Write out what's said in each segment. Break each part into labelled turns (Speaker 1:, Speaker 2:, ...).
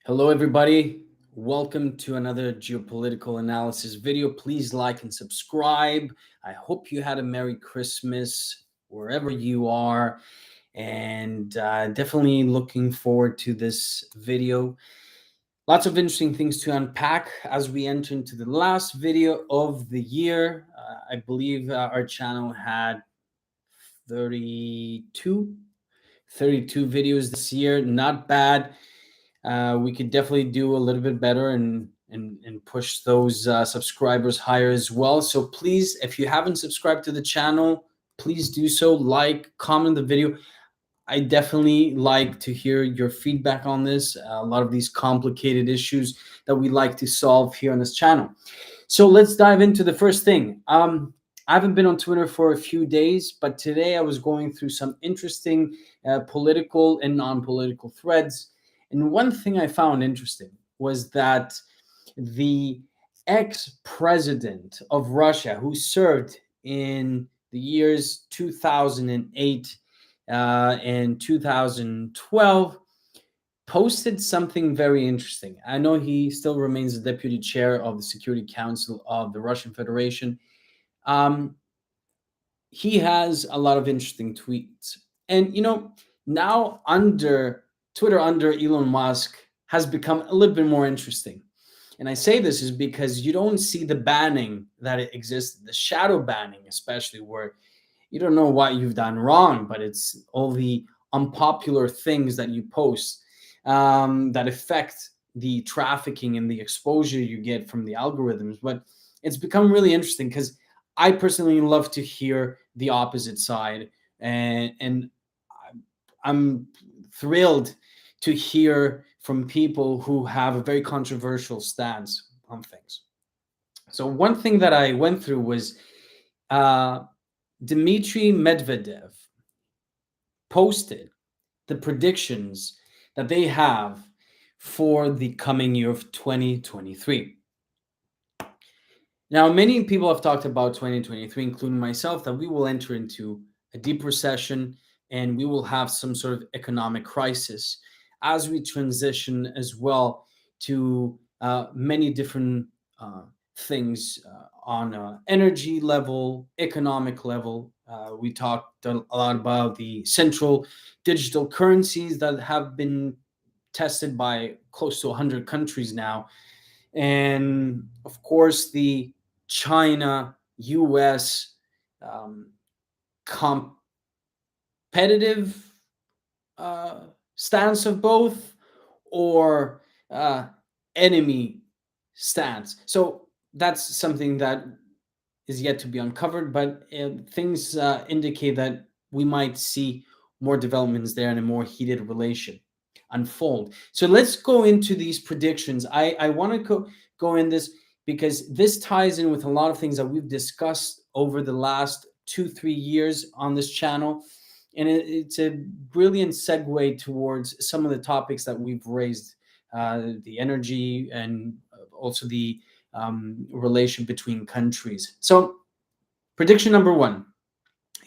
Speaker 1: Hello, everybody. Welcome to another geopolitical analysis video. Please like and subscribe. I hope you had a Merry Christmas wherever you are, and definitely looking forward to this video. Lots of interesting things to unpack as we enter into the last video of the year. I believe our channel had 32, 32 videos this year. Not bad. We could definitely do a little bit better and push those subscribers higher as well. So please, if you haven't subscribed to the channel, please do so. Like, comment the video. I definitely like to hear your feedback on this. A lot of these complicated issues that we like to solve here on this channel. So let's dive into the first thing. I haven't been on Twitter for a few days, but today I was going through some interesting political and non-political threads. And one thing I found interesting was that the ex-president of Russia, who served in the years 2008 and 2012, posted something very interesting. I know he still remains the deputy chair of the Security Council of the Russian Federation. Um, he has a lot of interesting tweets. And, now under Twitter, under Elon Musk, has become a little bit more interesting. And I say this is because you don't see the banning that it exists, the shadow banning, especially where you don't know what you've done wrong, but it's all the unpopular things that you post that affect the trafficking and the exposure you get from the algorithms. But it's become really interesting because I personally love to hear the opposite side, and I'm thrilled to hear from people who have a very controversial stance on things. So one thing that I went through was Dmitry Medvedev posted the predictions that they have for the coming year of 2023. Now, many people have talked about 2023, including myself, that we will enter into a deep recession and we will have some sort of economic crisis as we transition as well to many different things on energy level, economic level. We talked a lot about the central digital currencies that have been tested by close to 100 countries now. And of course, the China US um, competitive stance of both, or enemy stance. So that's something that is yet to be uncovered, but things indicate that we might see more developments there and a more heated relation unfold. So let's go into these predictions. I want to go in this because this ties in with a lot of things that we've discussed over the last 2-3 years on this channel, and it's a brilliant segue towards some of the topics that we've raised, the energy and also the relation between countries. So prediction number one,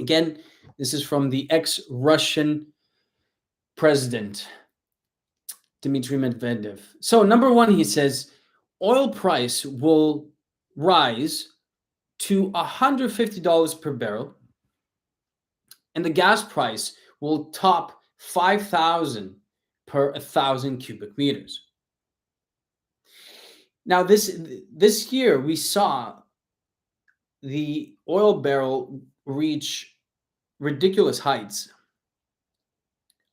Speaker 1: again, this is from the ex-Russian president Dmitry Medvedev. So number one, he says oil price will rise to $150 per barrel, and the gas price will top 5,000 per 1,000 cubic meters. Now, this year we saw the oil barrel reach ridiculous heights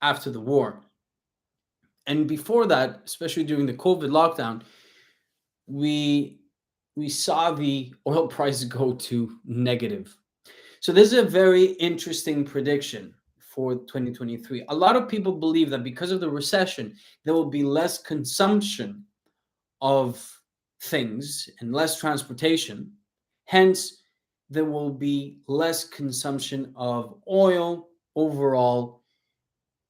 Speaker 1: after the war. And before that, especially during the COVID lockdown, we saw the oil price go to negative. So this is a very interesting prediction for 2023. A lot of people believe that because of the recession, there will be less consumption of things and less transportation. Hence, there will be less consumption of oil overall,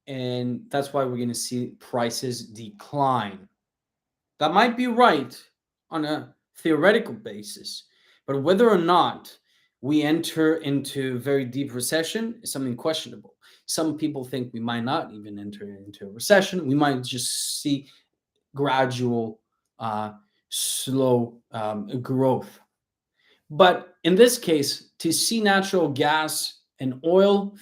Speaker 1: and that's why we're going to see prices decline. That might be right on a theoretical basis, but whether or not we enter into very deep recession is something questionable. Some people think we might not even enter into a recession. We might just see gradual, slow growth. But in this case, to see natural gas and oil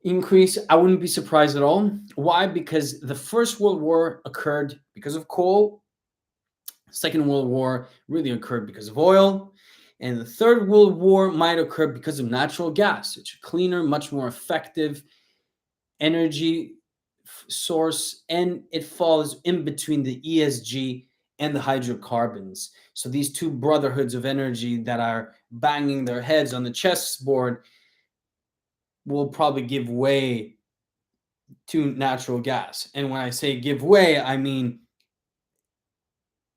Speaker 1: increase, I wouldn't be surprised at all. Why? Because the First World War occurred because of coal. Second World War really occurred because of oil. And the Third World War might occur because of natural gas. It's a cleaner, much more effective energy source, and it falls in between the ESG and the hydrocarbons. So these two brotherhoods of energy that are banging their heads on the chessboard will probably give way to natural gas. And when I say give way, I mean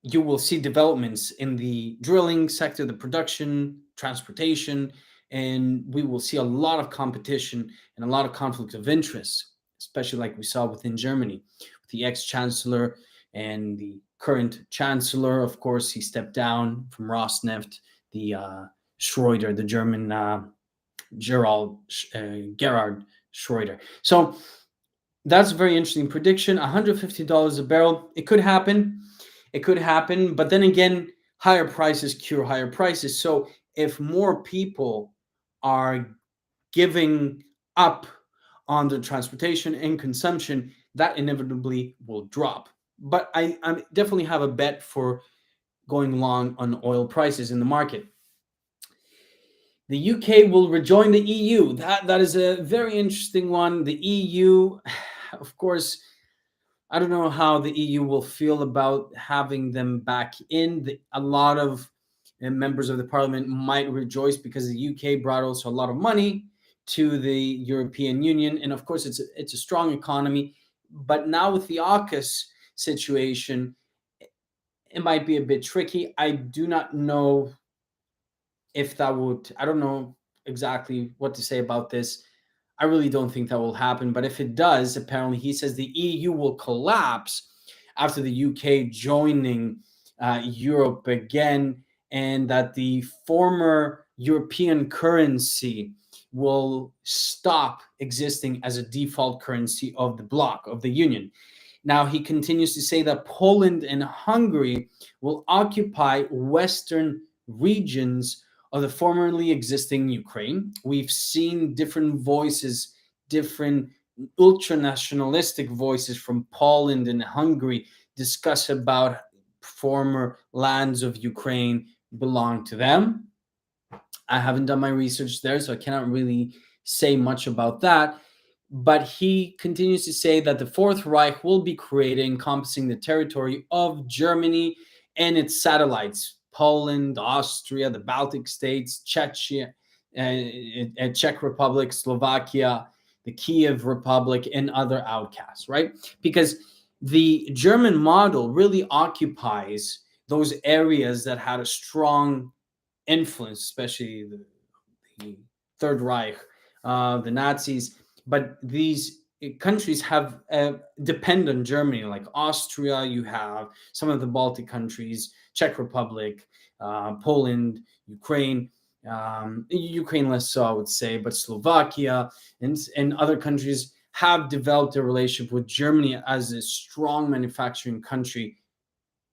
Speaker 1: you will see developments in the drilling sector, the production, transportation, and we will see a lot of competition and a lot of conflict of interest, especially like we saw within Germany, with the ex-chancellor and the current chancellor. Of course, he stepped down from Rosneft, the Schroeder, the German Gerhard Schroeder. So that's a very interesting prediction. $150 a barrel. It could happen. It could happen. But then again, higher prices cure higher prices. So if more people are giving up on the transportation and consumption, that inevitably will drop. But I definitely have a bet for going long on oil prices in the market. The UK will rejoin the EU. That is a very interesting one. The EU, of course, I don't know how the EU will feel about having them back in. A lot of members of the parliament might rejoice because the UK brought also a lot of money to the European Union, and of course, it's a strong economy. But now with the AUKUS situation, it might be a bit tricky. I do not know if that would. I don't know exactly what to say about this. I really don't think that will happen. But if it does, apparently he says the EU will collapse after the UK joining Europe again, and that the former European currency will stop existing as a default currency of the bloc, of the Union. Now, he continues to say that Poland and Hungary will occupy Western regions of the formerly existing Ukraine. We've seen different voices, different ultra nationalistic voices from Poland and Hungary discuss about former lands of Ukraine belong to them. I haven't done my research there, so I cannot really say much about that. But he continues to say that the Fourth Reich will be created, encompassing the territory of Germany and its satellites, Poland, Austria, the Baltic states, Czechia, Czech Republic, Slovakia, the Kiev Republic, and other outcasts, right? Because the German model really occupies those areas that had a strong influence, especially the Third Reich, the Nazis. But these countries have depend on Germany, like Austria. You have some of the Baltic countries, Czech Republic, Poland, Ukraine. Ukraine less so, I would say, but Slovakia and other countries have developed a relationship with Germany as a strong manufacturing country,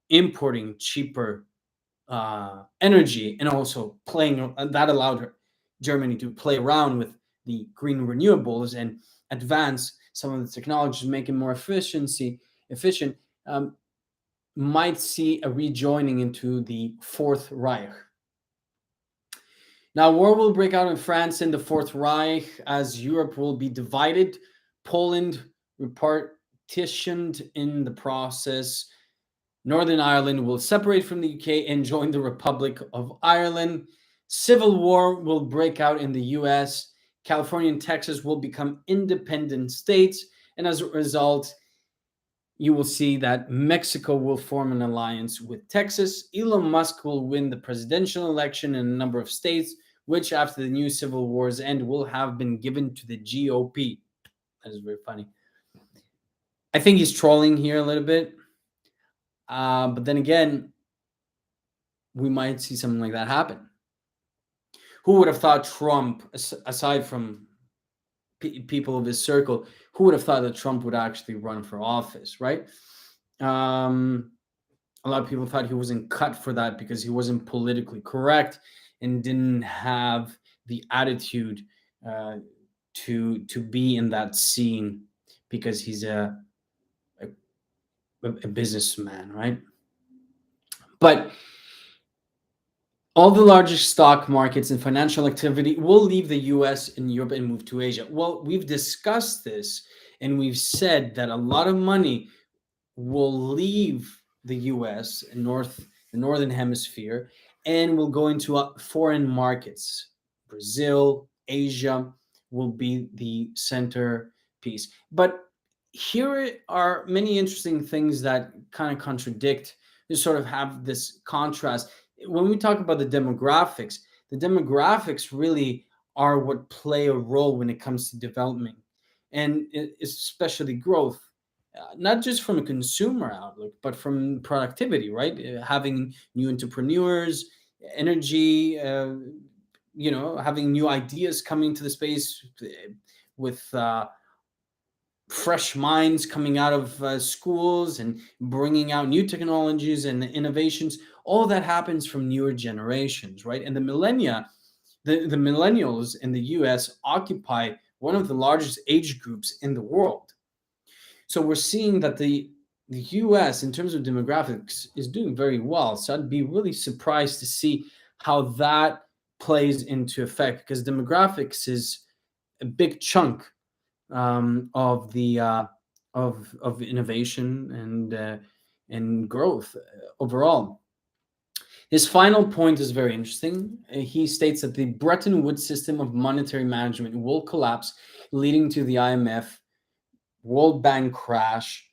Speaker 1: importing cheaper energy, and also playing that allowed Germany to play around with the green renewables and advance some of the technologies, make it more efficient. Might see a rejoining into the Fourth Reich. Now, war will break out in France in the Fourth Reich as Europe will be divided. Poland repartitioned in the process. Northern Ireland will separate from the UK and join the Republic of Ireland. Civil war will break out in the US. California and Texas will become independent states. And as a result, you will see that Mexico will form an alliance with Texas. Elon Musk will win the presidential election in a number of states, which after the new civil wars end will have been given to the GOP. That is very funny. I think he's trolling here a little bit. But then again, we might see something like that happen. Who would have thought Trump, aside from people of his circle, who would have thought that Trump would actually run for office, right? A lot of people thought he wasn't cut for that because he wasn't politically correct and didn't have the attitude uh, to be in that scene because he's a, a businessman, right? But all the largest stock markets and financial activity will leave the US and Europe and move to Asia. Well, we've discussed this and we've said that a lot of money will leave the US and the northern hemisphere and will go into foreign markets. Brazil, Asia will be the center piece. But here are many interesting things that kind of contradict, you sort of have this contrast. When we talk about the demographics really are what play a role when it comes to development and especially growth, not just from a consumer outlook, but from productivity, right? Having new entrepreneurs, energy, having new ideas coming to the space with fresh minds coming out of schools and bringing out new technologies and innovations. All that happens from newer generations, right? And the millennials in the US occupy one of the largest age groups in the world. So we're seeing that the US, in terms of demographics, is doing very well. So I'd be really surprised to see how that plays into effect because demographics is a big chunk of the of innovation and growth overall. His final point is very interesting. He states that the Bretton Woods system of monetary management will collapse, leading to the IMF, World Bank crash.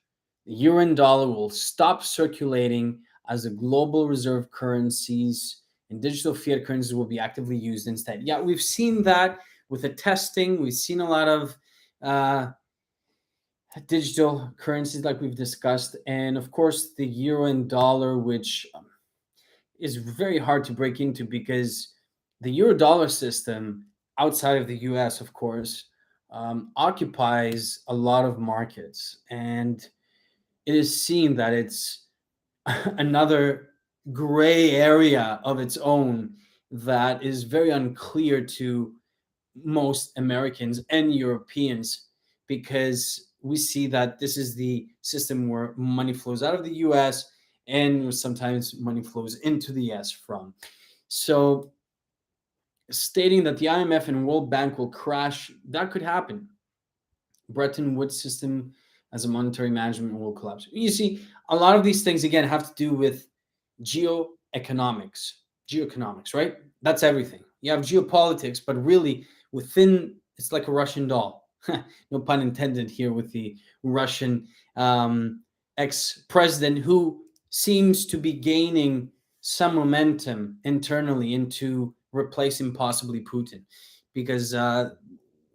Speaker 1: The euro and dollar will stop circulating as the global reserve currencies, and digital fiat currencies will be actively used instead. Yeah, we've seen that with the testing. We've seen a lot of uh, digital currencies like we've discussed, and of course the euro and dollar, which is very hard to break into because the euro dollar system outside of the US, of course, occupies a lot of markets, and it is seen that it's another gray area of its own that is very unclear to most Americans and Europeans because we see that this is the system where money flows out of the US and sometimes money flows into the US from. So, stating that the IMF and World Bank will crash, that could happen. Bretton Woods system as a monetary management will collapse. You see, a lot of these things again have to do with geoeconomics. Geoeconomics, right? That's everything. You have geopolitics, but really within it's like a Russian doll. No pun intended here with the Russian ex-president who seems to be gaining some momentum internally into replacing possibly Putin, because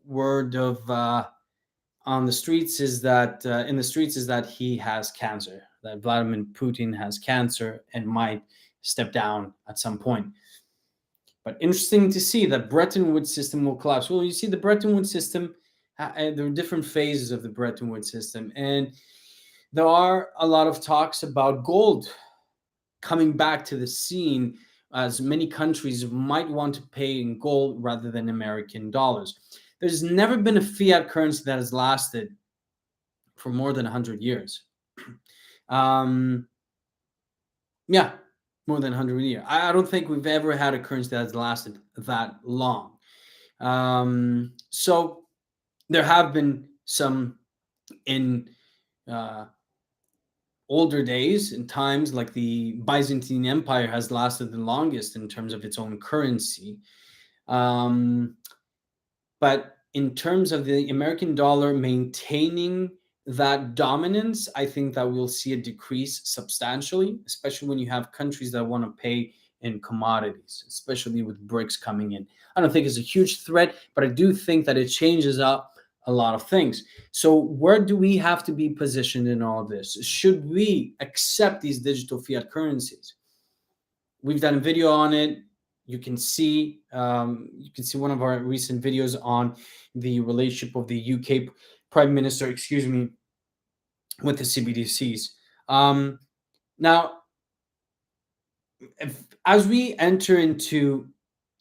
Speaker 1: word of on the streets is that in the streets is that he has cancer, that Vladimir Putin has cancer and might step down at some point. But interesting to see that Bretton Woods system will collapse. Well, you see, the Bretton Woods system, there are different phases of the Bretton Woods system, and there are a lot of talks about gold coming back to the scene, as many countries might want to pay in gold rather than American dollars. There's never been a fiat currency that has lasted for more than 100 years. Um, yeah, more than 100 years. I don't think we've ever had a currency that has lasted that long. So there have been some in uh, older days and times, like the Byzantine Empire has lasted the longest in terms of its own currency. But in terms of the American dollar maintaining that dominance, I think that we'll see a decrease substantially, especially when you have countries that want to pay in commodities, especially with BRICS coming in. I don't think it's a huge threat, but I do think that it changes up a lot of things. So where do we have to be positioned in all this? Should we accept these digital fiat currencies? We've done a video on it. You can see one of our recent videos on the relationship of the UK Prime Minister, with the CBDCs. Um, Now, as we enter into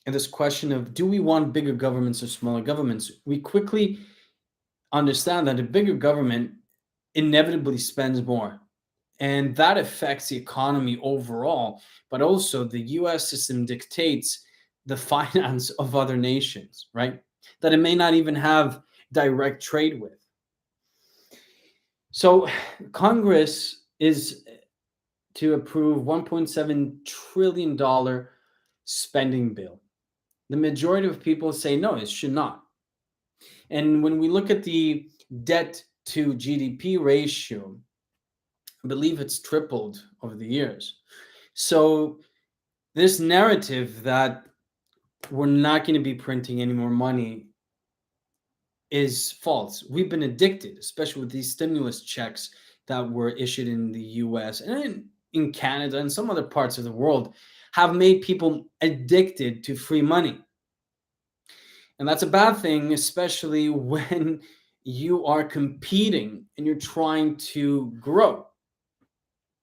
Speaker 1: this question of do we want bigger governments or smaller governments, we quickly understand that a bigger government inevitably spends more. And that affects the economy overall, but also the US system dictates the finance of other nations, right? That it may not even have direct trade with. So Congress is to approve $1.7 trillion spending bill. The majority of people say no, it should not. And when we look at the debt to GDP ratio, I believe it's tripled over the years. So this narrative that we're not going to be printing any more money is false. We've been addicted, especially with these stimulus checks that were issued in the US and in Canada and some other parts of the world, have made people addicted to free money. And that's a bad thing, especially when you are competing and you're trying to grow.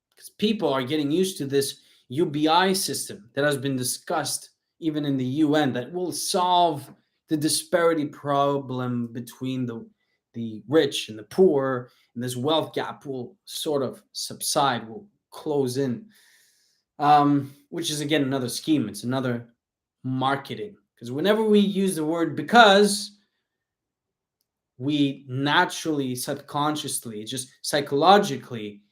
Speaker 1: Because people are getting used to this UBI system that has been discussed even in the UN that will solve the disparity problem between the rich and the poor, and this wealth gap will sort of subside, will close in. Which is again another scheme. It's another marketing. Because whenever we use the word because, we naturally, subconsciously, just psychologically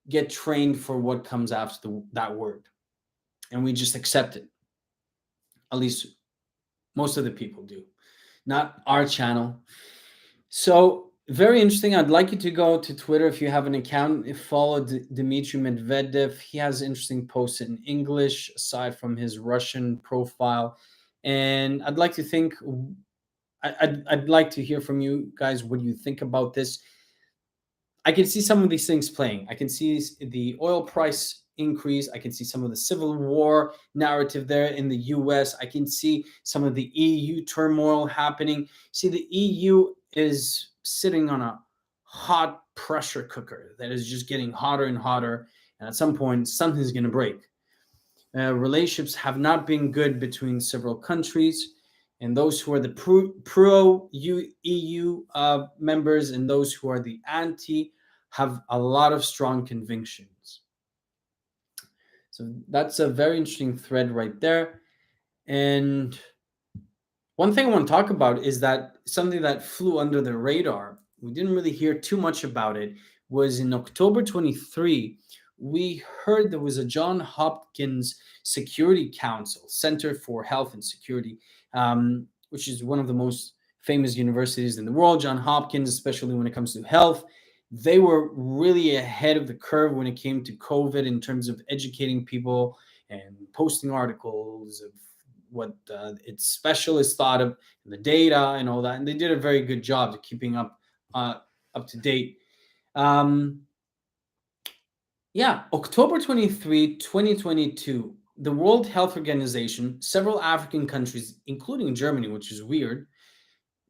Speaker 1: get trained for what comes after that word. And we just accept it. At least most of the people do. Not our channel. So, very interesting. I'd like you to go to Twitter if you have an account. Follow Dmitry Medvedev. He has interesting posts in English aside from his Russian profile. And I'd like to think, I'd like to hear from you guys. What do you think about this? I can see some of these things playing. I can see the oil price increase. I can see some of the civil war narrative there in the US. I can see some of the EU turmoil happening. See, the EU is sitting on a hot pressure cooker that is just getting hotter and hotter. And at some point, something's going to break. Relationships have not been good between several countries, and those who are the pro EU members and those who are the anti have a lot of strong convictions. So that's a very interesting thread right there. And one thing I want to talk about is that something that flew under the radar, we didn't really hear too much about it, was in October 23, we heard there was a John Hopkins Security Council, Center for Health and Security, which is one of the most famous universities in the world. John Hopkins, especially when it comes to health, they were really ahead of the curve when it came to COVID in terms of educating people and posting articles of what its specialists thought of the data and all that. And they did a very good job of keeping up to date. October 23, 2022, the World Health Organization, several African countries, including Germany, which is weird,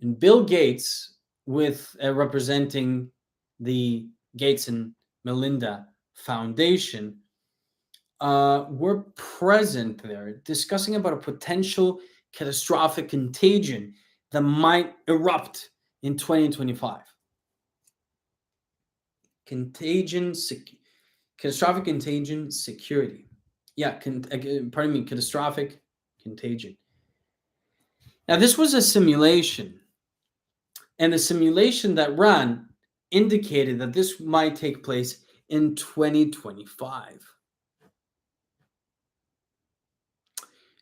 Speaker 1: and Bill Gates, with representing the Gates and Melinda Foundation, were present there discussing about a potential catastrophic contagion that might erupt in 2025. Catastrophic contagion security. Catastrophic contagion. Now, this was a simulation, and the simulation that ran indicated that this might take place in 2025.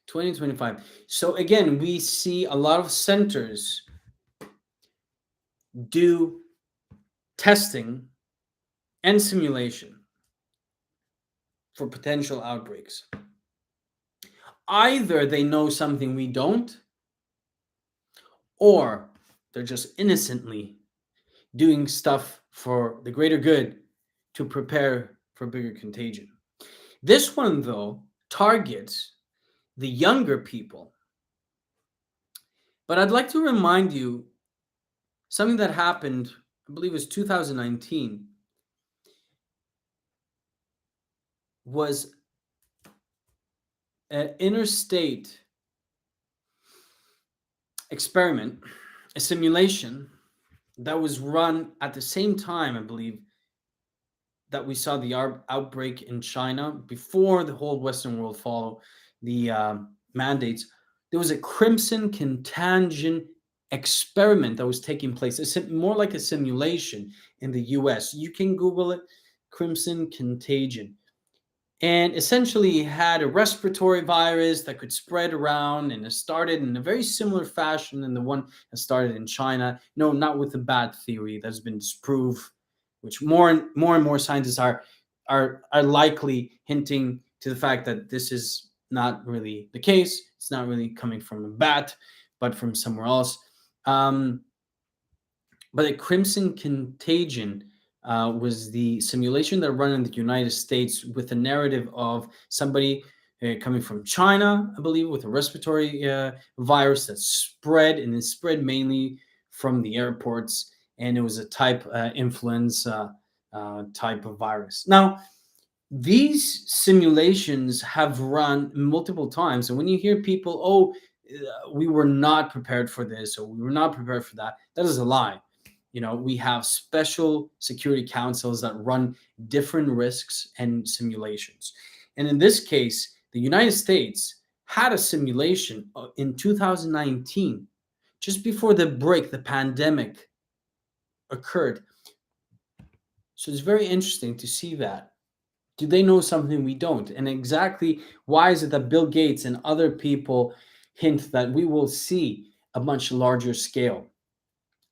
Speaker 1: 2025. So again, we see a lot of centers do testing and simulation for potential outbreaks. Either they know something we don't, or they're just innocently doing stuff for the greater good to prepare for bigger contagion. This one, though, targets the younger people. But I'd like to remind you something that happened, I believe it was 2019. was an interstate experiment, a simulation that was run at the same time, I believe, that we saw the outbreak in China before the whole Western world followed the mandates. There was a crimson contagion experiment that was taking place. It's more like a simulation in the US. You can Google it, crimson contagion. And essentially, he had a respiratory virus that could spread around, and it started in a very similar fashion than the one that started in China. No, not with the bad theory that's been disproved, which more scientists are likely hinting to the fact that this is not really the case. It's not really coming from a bat, but from somewhere else. But a crimson contagion was the simulation that run in the United States with a narrative of somebody coming from China, I believe, with a respiratory virus that spread, and it spread mainly from the airports, and it was a type influenza type of virus. Now, these simulations have run multiple times, and when you hear people, "Oh, we were not prepared for this," or "We were not prepared for that," that is a lie. We have special security councils that run different risks and simulations. And in this case, the United States had a simulation in 2019, just before the pandemic occurred. So it's very interesting to see that. Do they know something we don't? And exactly why is it that Bill Gates and other people hint that we will see a much larger scale?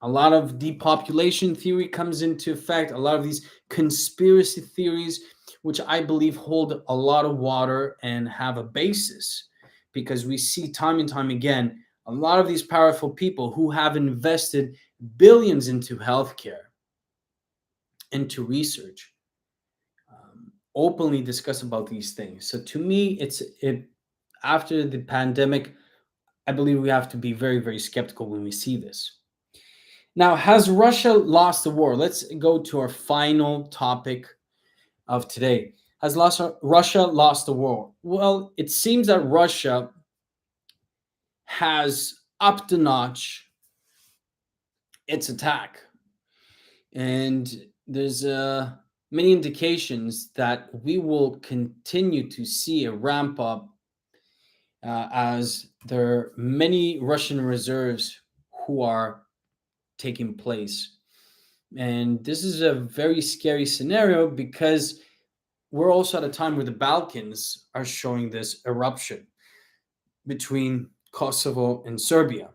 Speaker 1: A lot of depopulation theory comes into effect, a lot of these conspiracy theories, which I believe hold a lot of water and have a basis, because we see time and time again a lot of these powerful people who have invested billions into healthcare, into research, openly discuss about these things. So to me, after the pandemic, I believe we have to be very, very skeptical when we see this. Now, has Russia lost the war? Let's go to our final topic of today. Has Russia lost the war? Well, it seems that Russia has upped a notch its attack. And there's many indications that we will continue to see a ramp up as there are many Russian reserves who are taking place. And this is a very scary scenario because we're also at a time where the Balkans are showing this eruption between Kosovo and Serbia.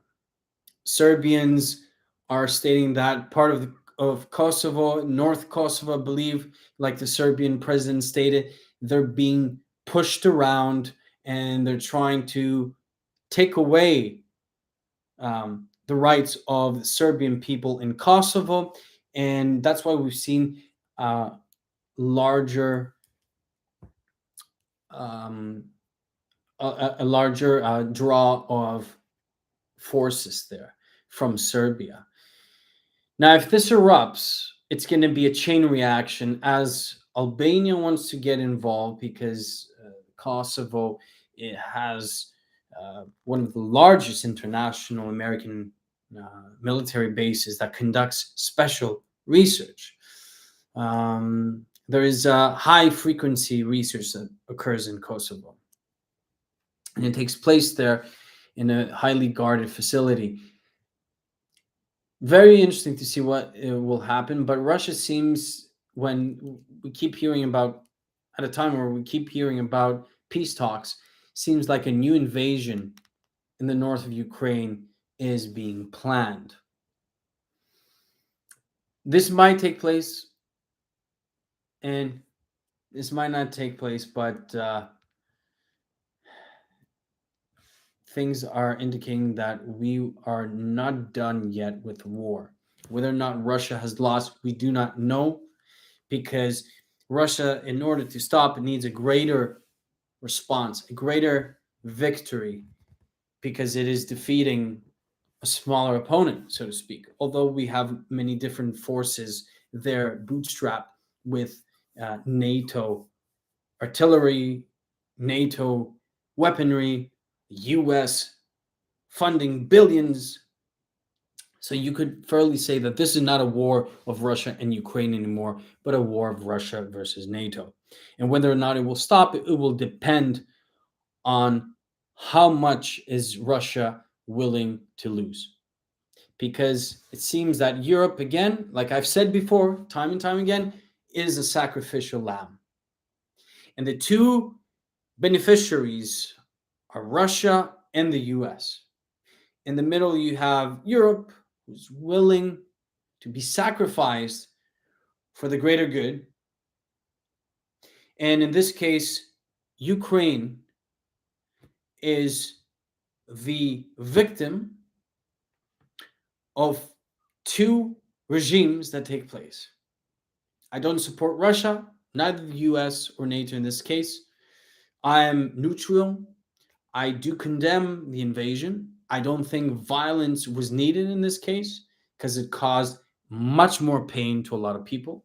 Speaker 1: Serbians are stating that part of Kosovo, North Kosovo, I believe, like the Serbian president stated, they're being pushed around and they're trying to take away the rights of the Serbian people in Kosovo. And that's why we've seen larger um, a larger draw of forces there from Serbia. Now, if this erupts, it's going to be a chain reaction as Albania wants to get involved because Kosovo, it has one of the largest international American military bases that conducts special research. There is high frequency research that occurs in Kosovo, and it takes place there in a highly guarded facility. Very interesting to see what will happen. But Russia seems, when we keep hearing about, at a time where we keep hearing about peace talks, seems like a new invasion in the north of Ukraine is being planned. This might take place, and this might not take place, but things are indicating that we are not done yet with war. Whether or not Russia has lost, we do not know, because Russia, in order to stop, it needs a greater response, a greater victory, because it is defeating a smaller opponent, so to speak. Although we have many different forces there, bootstrapped with NATO artillery, NATO, weaponry, US funding billions. So you could fairly say that this is not a war of Russia and Ukraine anymore, but a war of Russia versus NATO. And whether or not it will stop, it will depend on how much is Russia willing to lose. Because it seems that Europe, again, like I've said before, time and time again, is a sacrificial lamb. And the two beneficiaries are Russia and the US. In the middle, you have Europe, who's willing to be sacrificed for the greater good. And in this case, Ukraine is the victim of two regimes that take place. I don't support Russia, neither the US or NATO in this case. I am neutral. I do condemn the invasion. I don't think violence was needed in this case because it caused much more pain to a lot of people.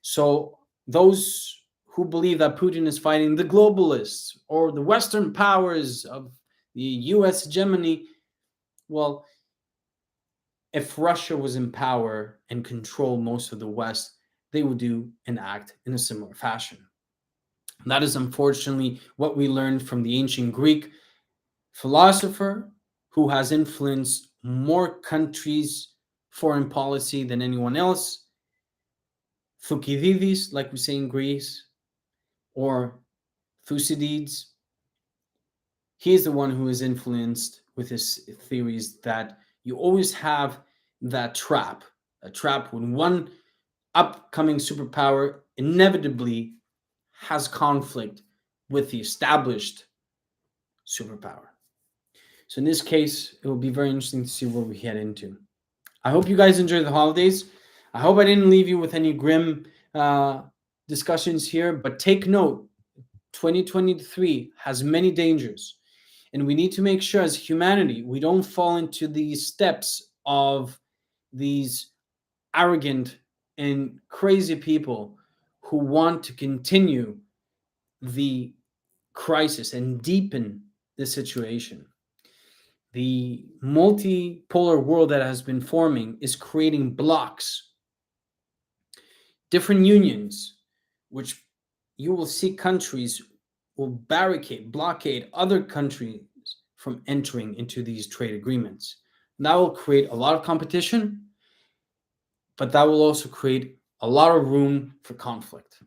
Speaker 1: So those who believe that Putin is fighting the globalists or the Western powers of the US hegemony, well, if Russia was in power and controlled most of the West, they would do and act in a similar fashion. That is unfortunately what we learned from the ancient Greek philosopher who has influenced more countries' foreign policy than anyone else, Thucydides, like we say in Greece, or Thucydides. He is the one who is influenced with his theories that you always have that trap, a trap when one upcoming superpower inevitably has conflict with the established superpower. So in this case, it will be very interesting to see where we head into. I hope you guys enjoy the holidays. I hope I didn't leave you with any grim discussions here, but take note, 2023 has many dangers. And we need to make sure as humanity, we don't fall into these steps of these arrogant and crazy people who want to continue the crisis and deepen the situation. The multipolar world that has been forming is creating blocks, different unions, which you will see countries will blockade other countries from entering into these trade agreements. And that will create a lot of competition, but that will also create a lot of room for conflict.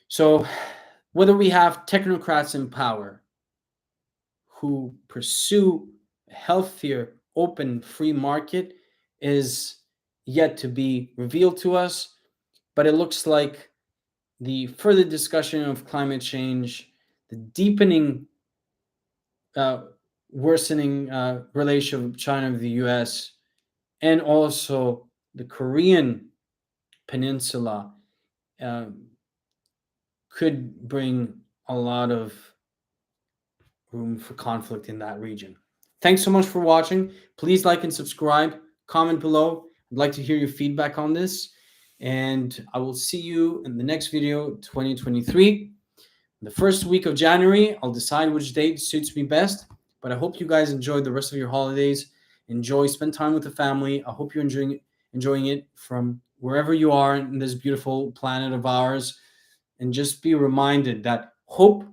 Speaker 1: So whether we have technocrats in power who pursue a healthier, open, free market is yet to be revealed to us, but it looks like the further discussion of climate change, the deepening, worsening relationship of China with the US, and also the Korean peninsula could bring a lot of room for conflict in that region. Thanks so much for watching. Please like and subscribe, comment below. I'd like to hear your feedback on this. And I will see you in the next video, 2023. The first week of January, I'll decide which date suits me best. But I hope you guys enjoy the rest of your holidays. Spend time with the family. I hope you're enjoying it from wherever you are in this beautiful planet of ours. And just be reminded that hope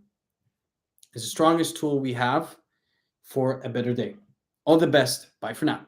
Speaker 1: is the strongest tool we have for a better day. All the best. Bye for now.